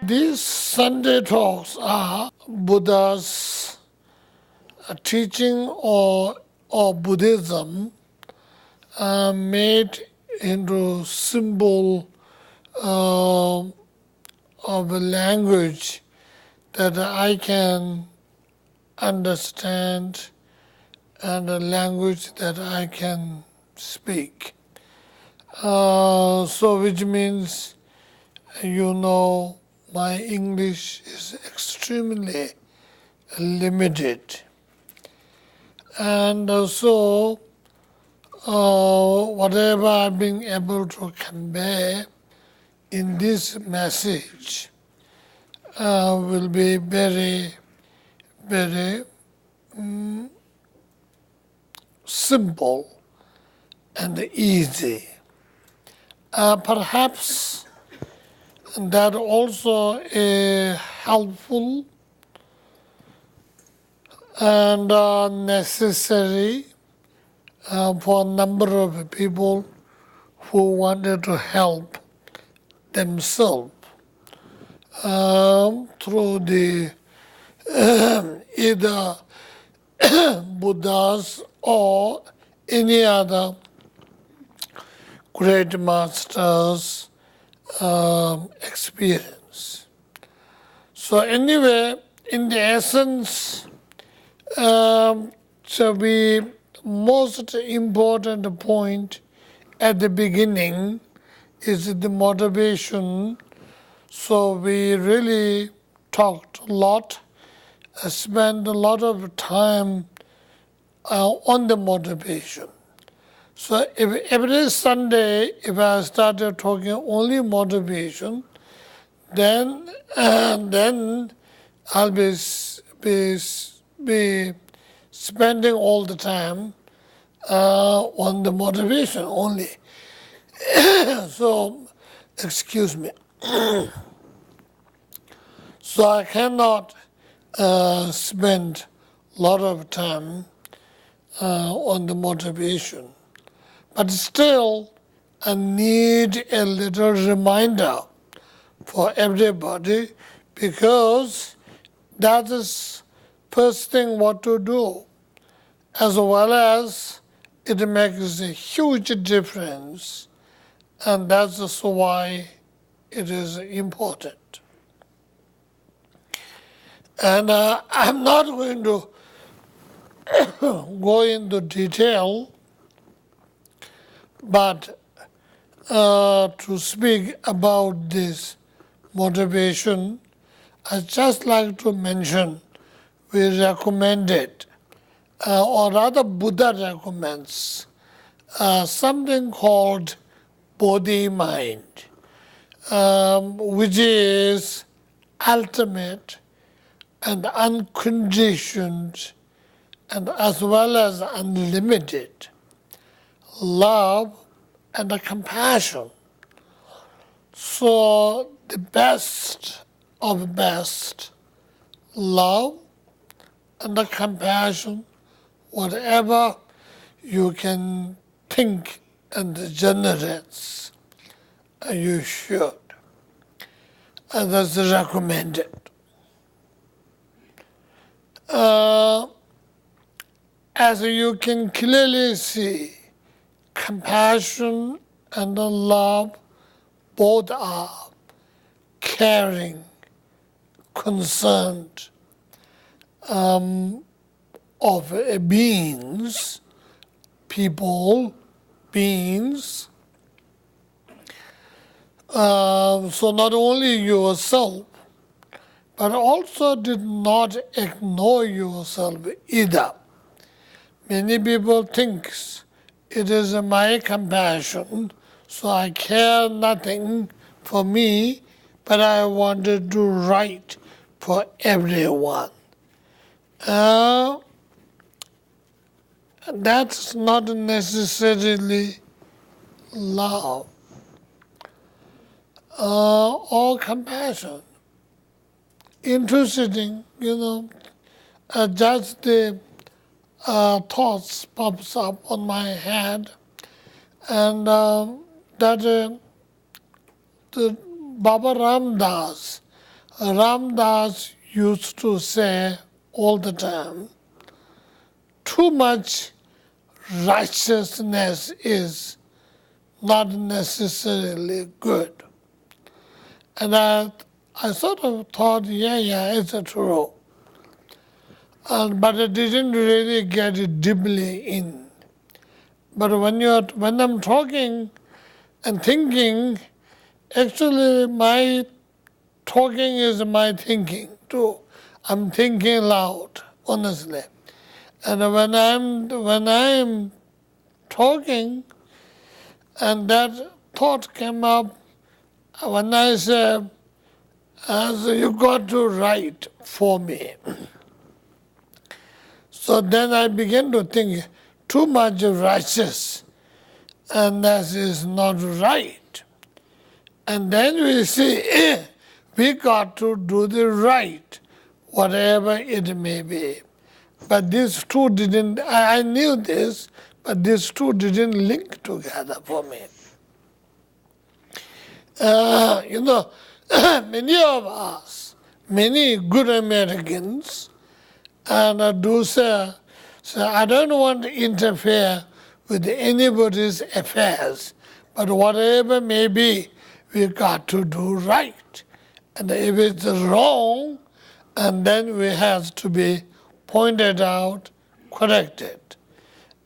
These Sunday talks are Buddha's teaching or Buddhism made into symbol of a language that I can understand and a language that I can speak. So which means, my English is extremely limited. And so whatever I've been able to convey in this message will be very, very simple and easy. Perhaps that also is helpful and necessary for a number of people who wanted to help themselves through the either Buddhas or any other great masters' experience. So anyway, in the essence, so the most important point at the beginning is the motivation. So we really talked a lot, spent a lot of time on the motivation. So if every Sunday, if I started talking only motivation, then I'll be spending all the time on the motivation only. So, excuse me. So I cannot spend a lot of time on the motivation. But still, I need a little reminder for everybody, because that is first thing what to do, as well as it makes a huge difference, and that's why it is important. And I'm not going to go into detail, but to speak about this motivation, I'd just like to mention we recommended, or rather Buddha recommends, something called bodhimind, which is ultimate and unconditioned and as well as unlimited love and compassion. So the best of best, love and compassion, whatever you can think and generate, you should. And that's recommended. As you can clearly see, compassion and love both are caring, concerned of beings, people, beings. So not only yourself, but also did not ignore yourself either. Many people think it is my compassion, so I care nothing for me, but I want to do right for everyone. That's not necessarily love or compassion. Interesting, just the thoughts pops up on my head, and that the Baba Ram Das Ram Dass used to say all the time, too much righteousness is not necessarily good. And I sort of thought, yeah, it's true. But I didn't really get it deeply in. But when I'm talking and thinking, actually my talking is my thinking too. I'm thinking loud, honestly. And when I'm talking, and that thought came up, when I said, so you got to write for me. So then I began to think, too much righteous, and that is not right. And then we see, we got to do the right, whatever it may be. But these two didn't, I knew this, but these two didn't link together for me. Many of us, many good Americans, and do say, I don't want to interfere with anybody's affairs, but whatever may be, we got to do right. And if it's wrong, and then we have to be pointed out, corrected.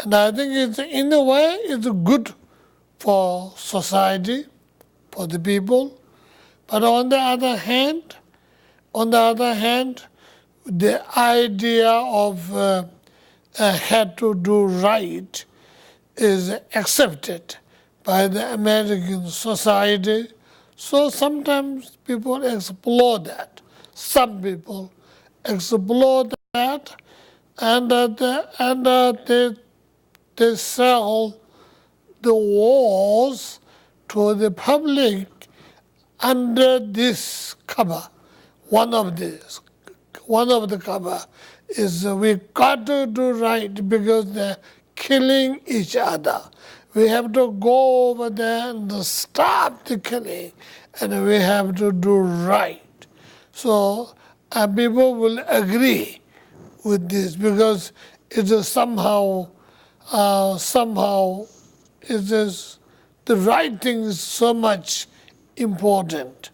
And I think it's, in a way, it's good for society, for the people. But on the other hand, the idea of had to do right is accepted by the American society. So sometimes people explore that. Some people explore that, and they sell the wars to the public under this cover. One of the cover is we got to do right because they're killing each other. We have to go over there and stop the killing, and we have to do right. So people will agree with this because it is somehow it is the right thing is so much important.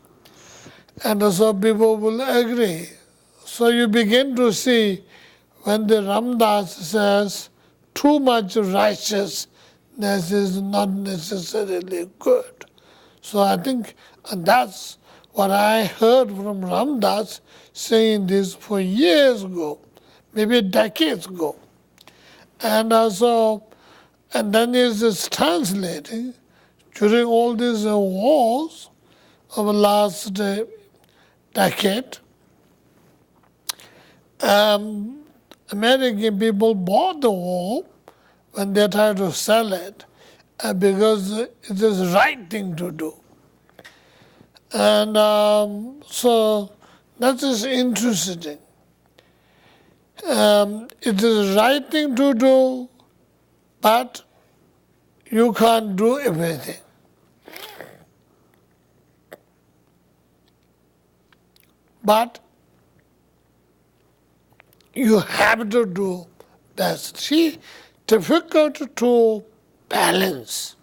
And so people will agree. So you begin to see when the Ram Dass says too much righteousness is not necessarily good. So I think, and that's what I heard from Ram Dass saying this for years ago, maybe decades ago. And and then he's just translating during all these wars of the last decade. American people bought the war when they tried to sell it because it is the right thing to do. And so that is interesting. It is the right thing to do, but you can't do everything. But you have to do best. See, difficult to balance.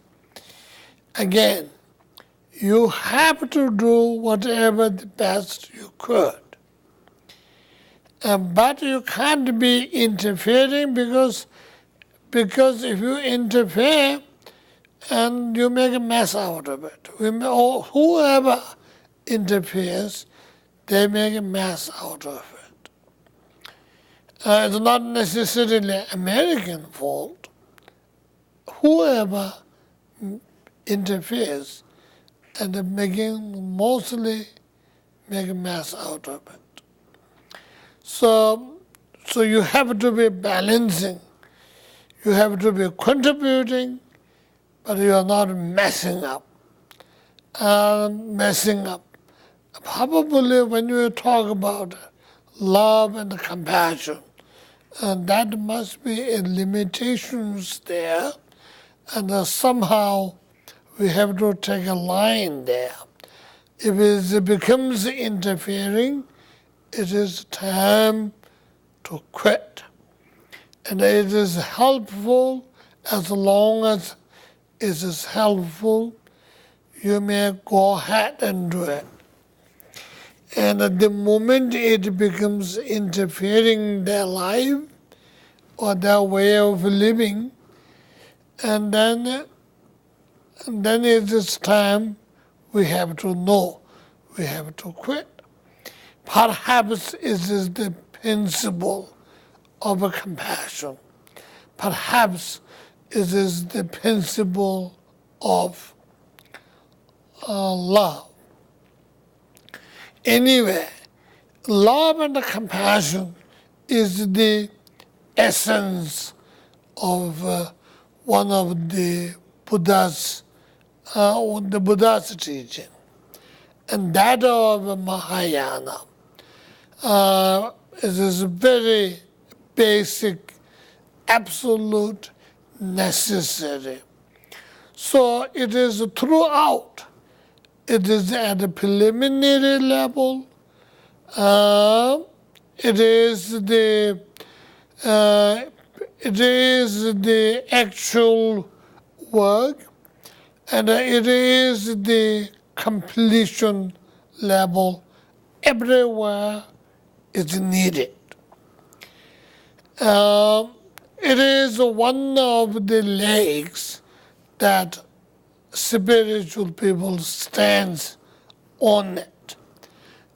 Again, you have to do whatever the best you could. But you can't be interfering because if you interfere and you make a mess out of it, whoever interferes, they make a mess out of it. It's not necessarily American fault. Whoever interferes and mostly make a mess out of it. So you have to be balancing. You have to be contributing, but you are not messing up. Probably when you talk about love and compassion, and that must be limitations there, and somehow we have to take a line there. If it becomes interfering, it is time to quit. And it is helpful as long as it is helpful, you may go ahead and do it. And at the moment it becomes interfering in their life or their way of living, and then it is time we have to know, we have to quit. Perhaps it is the principle of compassion. Perhaps it is the principle of love. Anyway, love and compassion is the essence of one of the Buddha's teaching, and that of Mahayana. It is very basic, absolute, necessary. So it is throughout. It is at a preliminary level. It is the actual work, and it is the completion level. Everywhere is needed. It is one of the legs that spiritual people stands on it.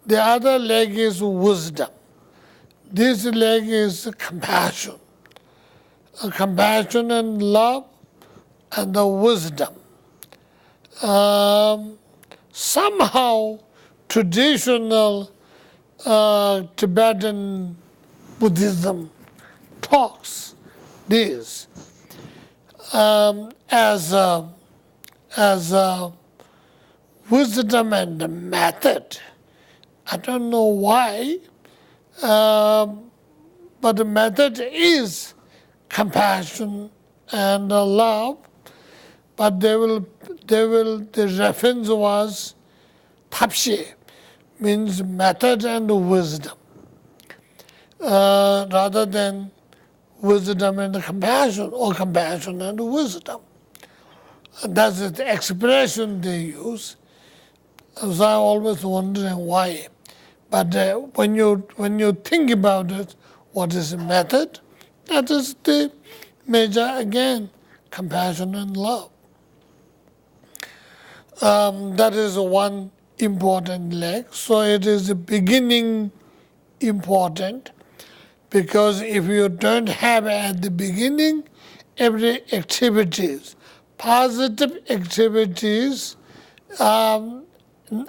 The other leg is wisdom. This leg is compassion. Compassion and love and the wisdom. Somehow traditional Tibetan Buddhism talks this as wisdom and method. I don't know why, but the method is compassion and love. But the reference was tapshe, means method and wisdom, rather than wisdom and compassion, or compassion and wisdom. And that's the expression they use. So I'm always wondering why. But when you think about it, what is the method? That is the measure again, compassion and love. That is one important leg. So it is the beginning important, because if you don't have at the beginning, every activities, positive activities,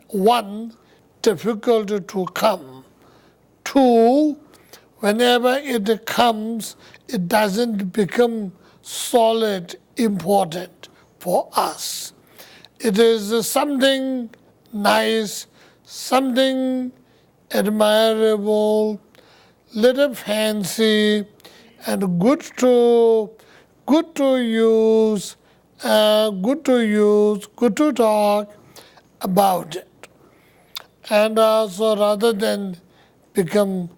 one, difficult to come. Two, whenever it comes, it doesn't become solid, important for us. It is something nice, something admirable, little fancy, and good to use, good to talk about it. And also rather than become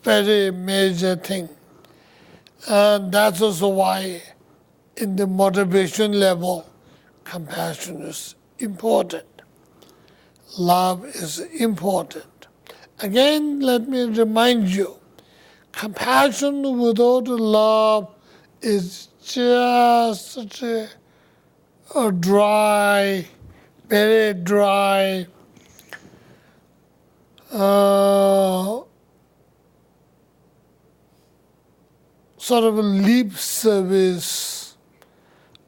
very major thing. And that's also why in the motivation level, compassion is important. Love is important. Again, let me remind you, compassion without love is just a dry, very dry, sort of a lip service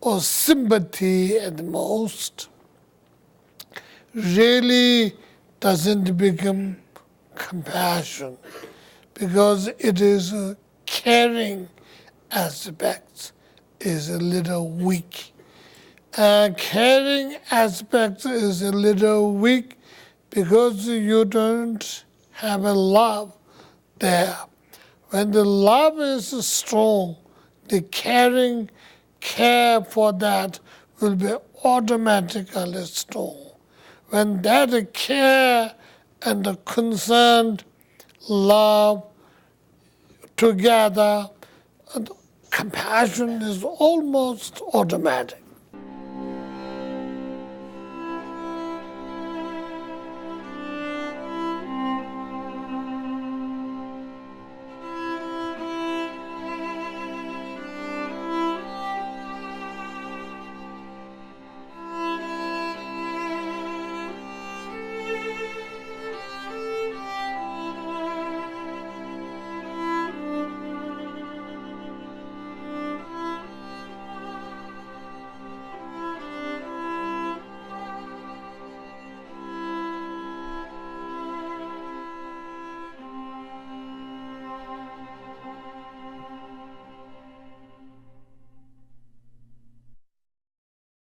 or sympathy at most. Really doesn't become compassion, because it is a caring aspect is a little weak. Caring aspect is a little weak because you don't have a love there. When the love is strong, the care for that will be automatically strong. when that care and the concern, love together, and compassion is almost automatic.